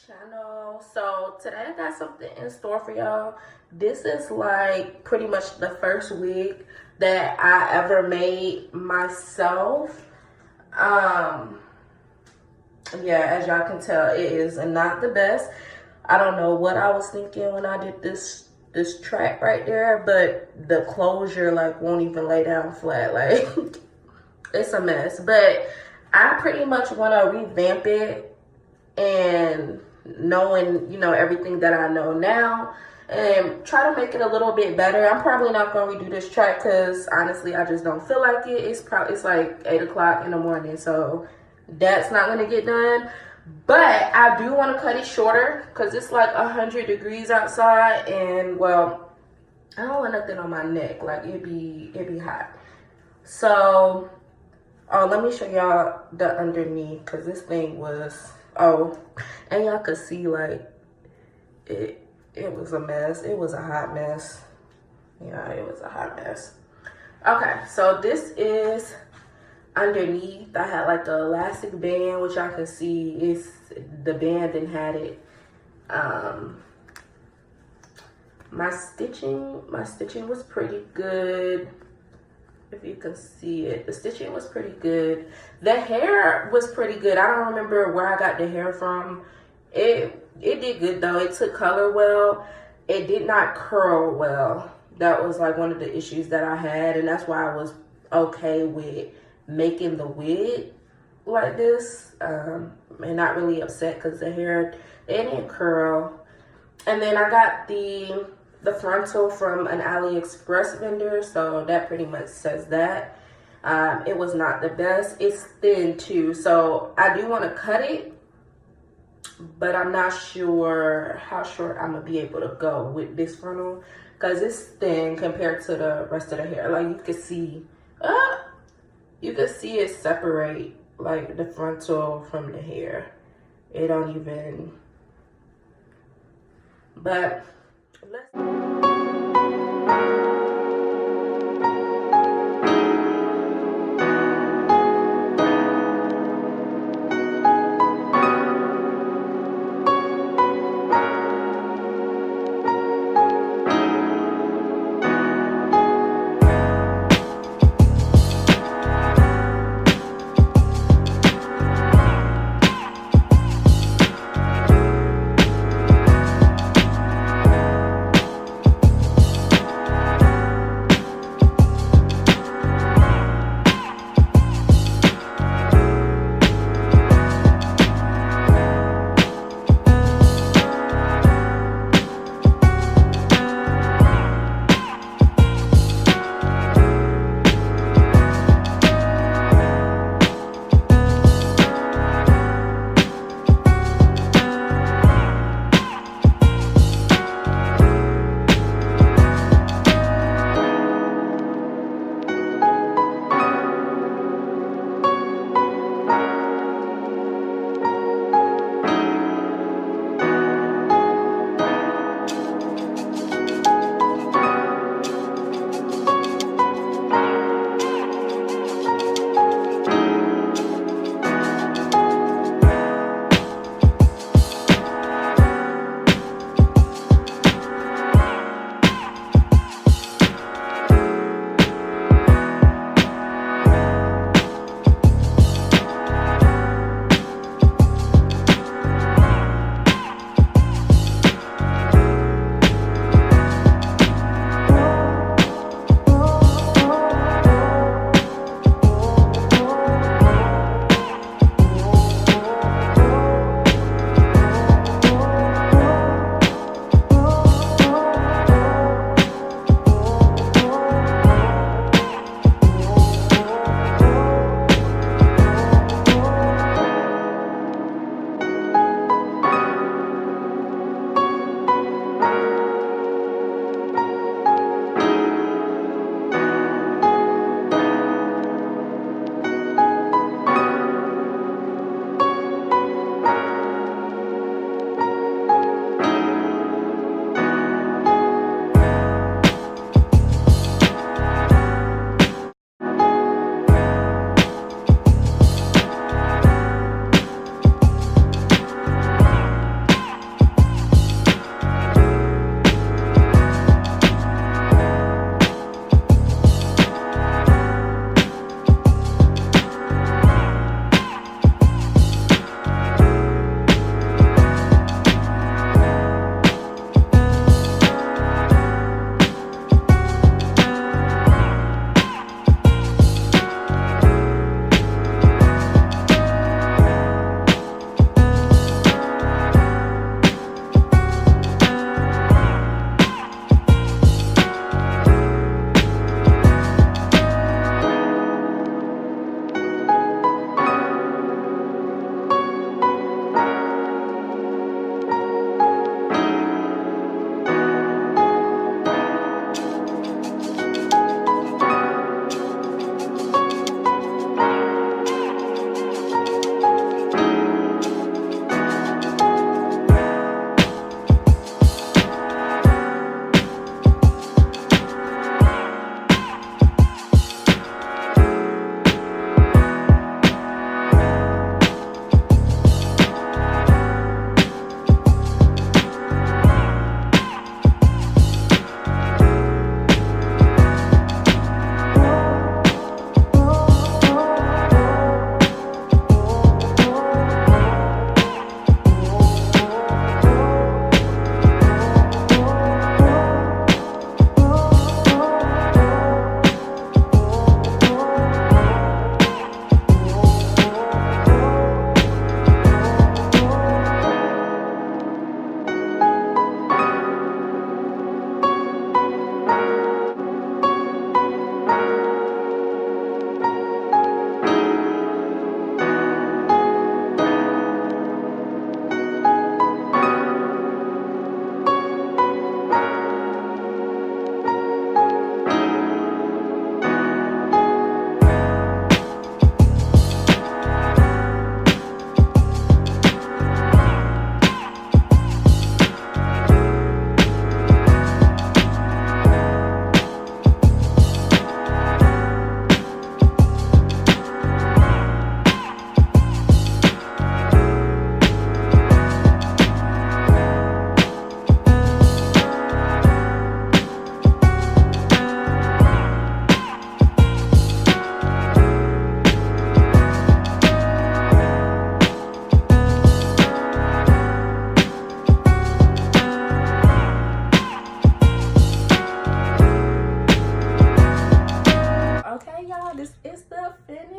channel. So today I got something in store for y'all. This is like pretty much the first wig that I ever made myself. Yeah, as y'all can tell, it is not the best. I don't know what I was thinking when I did this track right there, but the closure like won't even lay down flat. Like it's a mess. But I pretty much want to revamp it, and knowing, you know, everything that I know now, and try to make it a little bit better. I'm probably not going to redo this track because honestly I just don't feel like it. It's like 8 o'clock in the morning, so that's not going to get done. But I do want to cut it shorter because it's like 100 degrees outside, and well, I don't want nothing on my neck. Like it'd be hot. So let me show y'all the underneath, because this thing was, and y'all could see like it was a mess. It was a hot mess. Yeah, it was a hot mess. Okay, so this is underneath. I had like the elastic band, which y'all can see is the band and had it. My stitching was pretty good. If you can see it, the stitching was pretty good. The hair was pretty good. I don't remember where I got the hair from. It did good though. It took color well. It did not curl well. That was like one of the issues that I had, and that's why I was okay with making the wig like this, and not really upset because the hair, it didn't curl. And then I got the frontal from an AliExpress vendor, so that pretty much says that. It was not the best. It's thin too, so I do want to cut it, but I'm not sure how short I'm gonna be able to go with this frontal because it's thin compared to the rest of the hair. Like you can see it separate, like the frontal from the hair. It don't even, but let's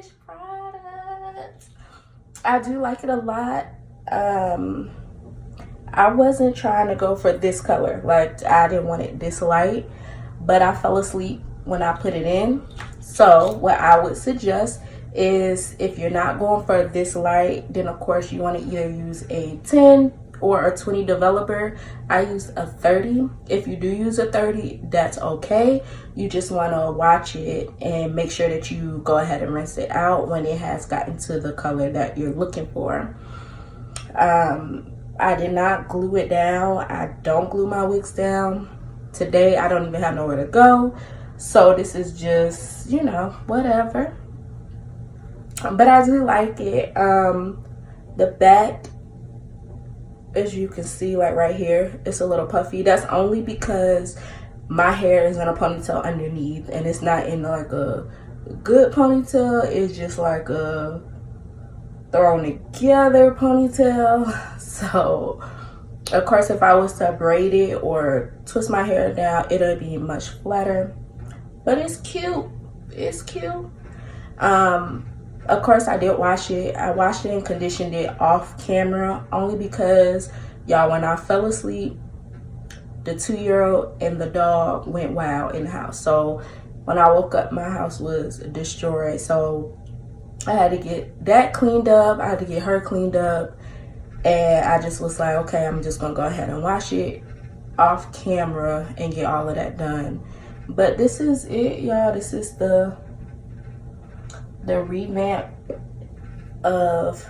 finished product. I do like it a lot. I wasn't trying to go for this color. Like, I didn't want it this light, but I fell asleep when I put it in. So what I would suggest is, if you're not going for this light, then of course you want to either use a 10 or a 20 developer. I use a 30. If you do use a 30, that's okay. You just want to watch it and make sure that you go ahead and rinse it out when it has gotten to the color that you're looking for. I did not glue it down. I don't glue my wigs down. Today I don't even have nowhere to go, so this is just, you know, whatever. But I do like it. The back, as you can see, like right here, it's a little puffy. That's only because my hair is in a ponytail underneath, and it's not in like a good ponytail. It's just like a thrown together ponytail. So of course, if I was to braid it or twist my hair down, it'll be much flatter. But it's cute. It's cute. Of course, I did wash it. I washed it and conditioned it off camera, only because, y'all, when I fell asleep, the 2-year-old and the dog went wild in the house. So when I woke up, my house was destroyed. So I had to get that cleaned up. I had to get her cleaned up. And I just was like, okay, I'm just gonna go ahead and wash it off camera and get all of that done. But this is it, y'all. This is the revamp of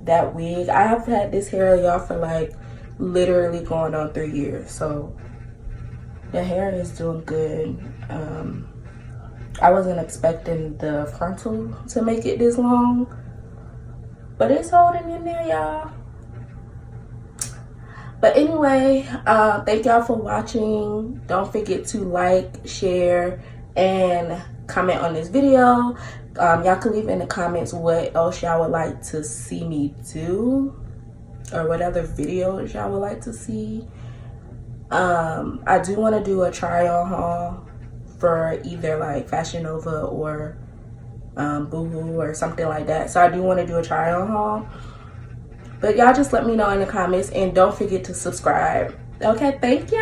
that wig. I have had this hair, y'all, for like literally going on 3 years. So the hair is doing good. I wasn't expecting the frontal to make it this long, but it's holding in there, y'all. But anyway, thank y'all for watching. Don't forget to like, share, and comment on this video. Y'all can leave in the comments what else y'all would like to see me do, or what other videos y'all would like to see. I do want to do a try on haul for either like Fashion Nova or Boohoo or something like that. So I do want to do a try on haul. But y'all just let me know in the comments, and don't forget to subscribe. Okay, thank y'all.